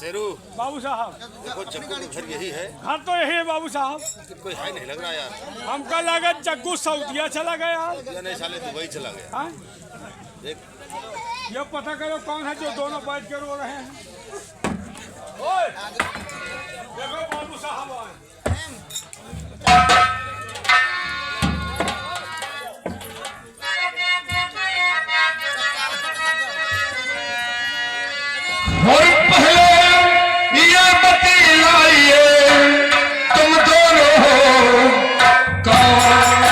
शेरू बाबू साहब, देखो चक्कू का घर यही है। घर तो यही है बाबू साहब। कोई है नहीं लग रहा यार। हमका लगा चक्कू सऊदिया चला गया। या नहीं साले दुबई चला गया। हाँ? देख ये पता करो कौन है जो दोनों बैठ के रो रहे हैं। ओए, देखो बाबू साहब आए। और पहले ये बतलाइए तुम दोनों हो कौन?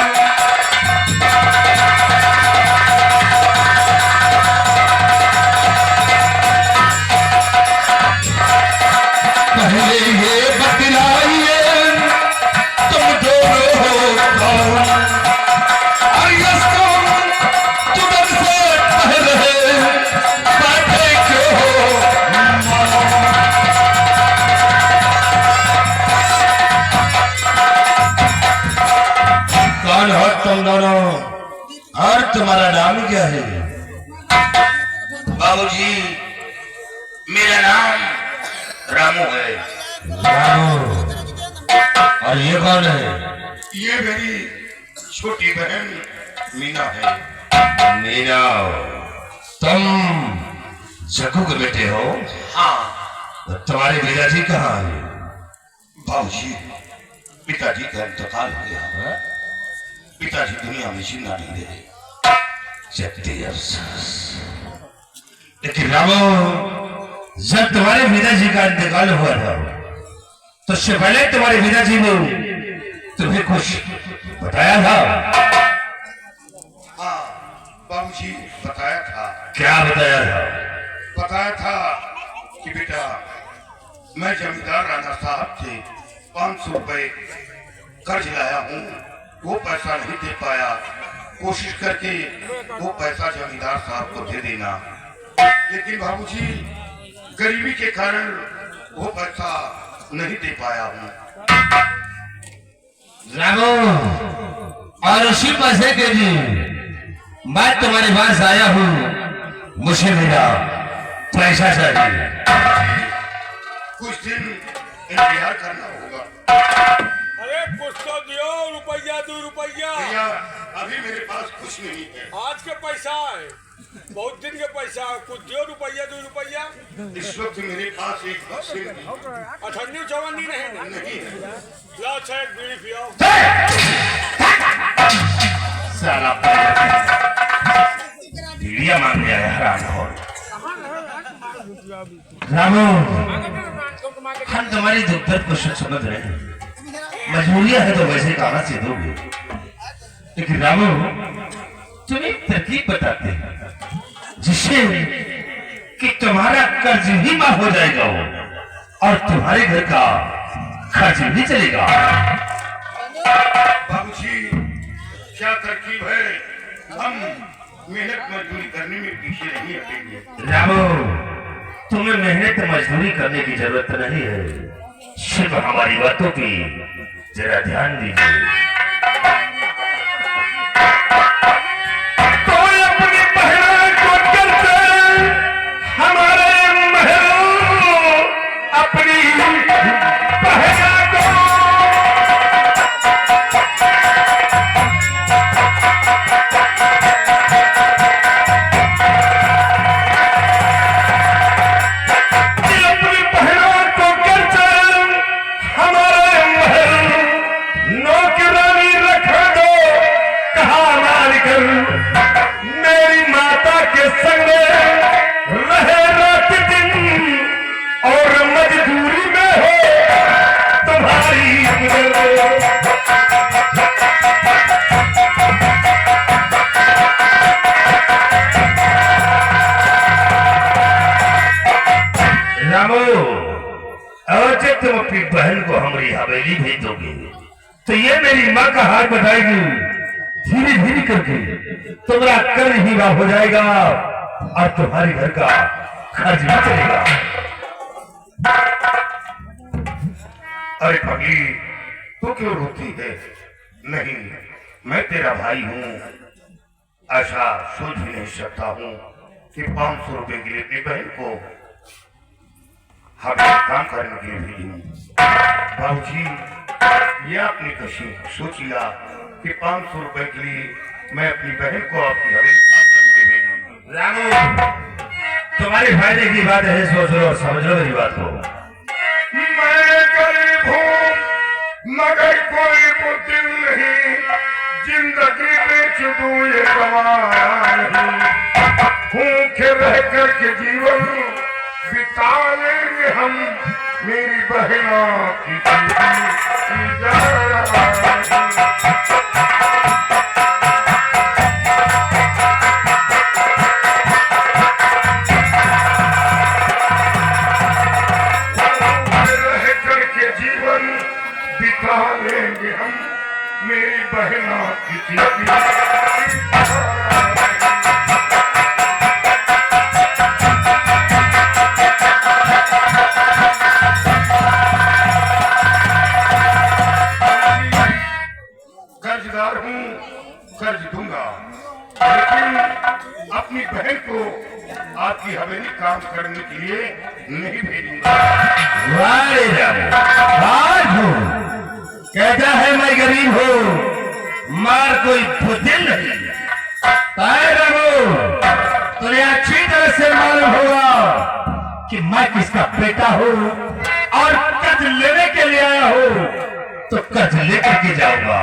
पहले ये बतलाइए तुम दोनों हो कौन? और इसको तुम से पहले बैठे क्यों हो? कौन हो तुम दोनों और तुम्हारा नाम क्या है? बाबूजी, मेरा नाम रामू है। रामू। और ये कौन है? ये मेरी छोटी बहन मीना है। मीना। तुम जग्गू के बेटे हो? हाँ तो तुम्हारे पिताजी कहाँ है? बाबूजी, पिताजी का इंतकाल हो गया। पिताजी दुनिया में जीना नहीं रहे। जगती अफसोस। लेकिन रामू, जब तुम्हारे पिताजी का इंतकाल हुआ था तो उससे पहले तुम्हारे पिताजी ने तुम्हें कुछ बताया था? हाँ बाबूजी, बताया था। क्या बताया था? बताया था कि बेटा, मैं जमींदार राणा साहब से 500 रुपए कर्ज लाया हूँ, वो पैसा नहीं दे पाया। कोशिश करके वो पैसा जमींदार साहब को दे देना। लेकिन बाबूजी, गरीबी के कारण वो पैसा नहीं दे पाया हूँ। रामू, और उसी पैसे के लिए मैं तुम्हारे पास आया हूँ। मुझे मेरा पैसा चाहिए। कुछ दिन इंतजार करना होगा। अरे कुछ तो दियो, रुपया 2 रुपया। भैया, अभी मेरे पास कुछ नहीं है। आज के पैसा है, बहुत दिन के पैसा। कुछ दियो, रुपया 2 रुपया। इस वक्त मेरे पास एक पैसे नहीं 98 चौवन्नी नहीं ना? नहीं है। लाओ छह बीड़ी पियो। साला बीड़िया मांग लिया है हराम। रामू, हम तुम्हारी दुख दर्द को समझ रहे हैं। मजबूरियां है तो वैसे कहां से दोगे? लेकिन रामू, तुम एक तरकीब बताते हैं जिससे कि तुम्हारा कर्ज भी माफ हो जाएगा और तुम्हारे घर का खर्च भी चलेगा। बाबूजी, क्या तरकीब है? हम मेहनत मजदूरी करने में पीछे नहीं हटेंगे। रामू, तुम्हें मेहनत मजदूरी करने की जरूरत नहीं है। सिर्फ हमारी बातों की जरा ध्यान दीजिए। कोई अपनी बहन को करते हमारे महल अपनी बहन को। अपनी बहनों को करते हमारे महल नौकरानी रख दो, कहा मान कर मेरी माता के संग रहे रात दिन और मजदूरी में हो तुम्हारी उम्र। रामू, और जब तुम अपनी बहन को हमारी हवेली भेजोगे तो ये मेरी माँ का हाथ बताएगी। धीरे धीरे करके तुम्हारा कर्ज ही माफ हो जाएगा और तुम्हारे घर का खर्च भी चलेगा। अरे पगली, तू क्यों रोती है? नहीं, मैं तेरा भाई हूँ। ऐसा सोच भी नहीं सकता हूँ कि 500 रुपए के लिए अपनी बहन को हमें काम करने के लिए भेजी। बाबूजी, ये आपने कशी सोच लिया कि 500 रुपए के लिए मैं अपनी बहन को आपकी हवेली काम करने के लिए भेजूं। रामू, तुम्हारे फायदे की बात है, सोच लो और समझ लो मेरी बात को। मैं गरीब हूँ मगर कोई मुद्दिल नहीं, जिंदगी बेच दूं ये गवारा नहीं। भूखे रह कर के जीवन बिता लेंगे हम, मेरी बहना की रह कर के जीवन बिता लेंगे हम, मेरी बहना की कर्जदार हूँ, कर्ज दूंगा, लेकिन अपनी बहन को आपकी हवेली काम करने के लिए नहीं भेजूंगा। वारे रामू, कहता है मैं गरीब हूँ मार कोई बुद्धिल नहीं। रामू, तुम्हें अच्छी तरह से मालूम होगा कि मैं किसका बेटा हूँ और कर्ज लेने के लिए आया हूँ, तो कर्ज लेकर के जाऊंगा।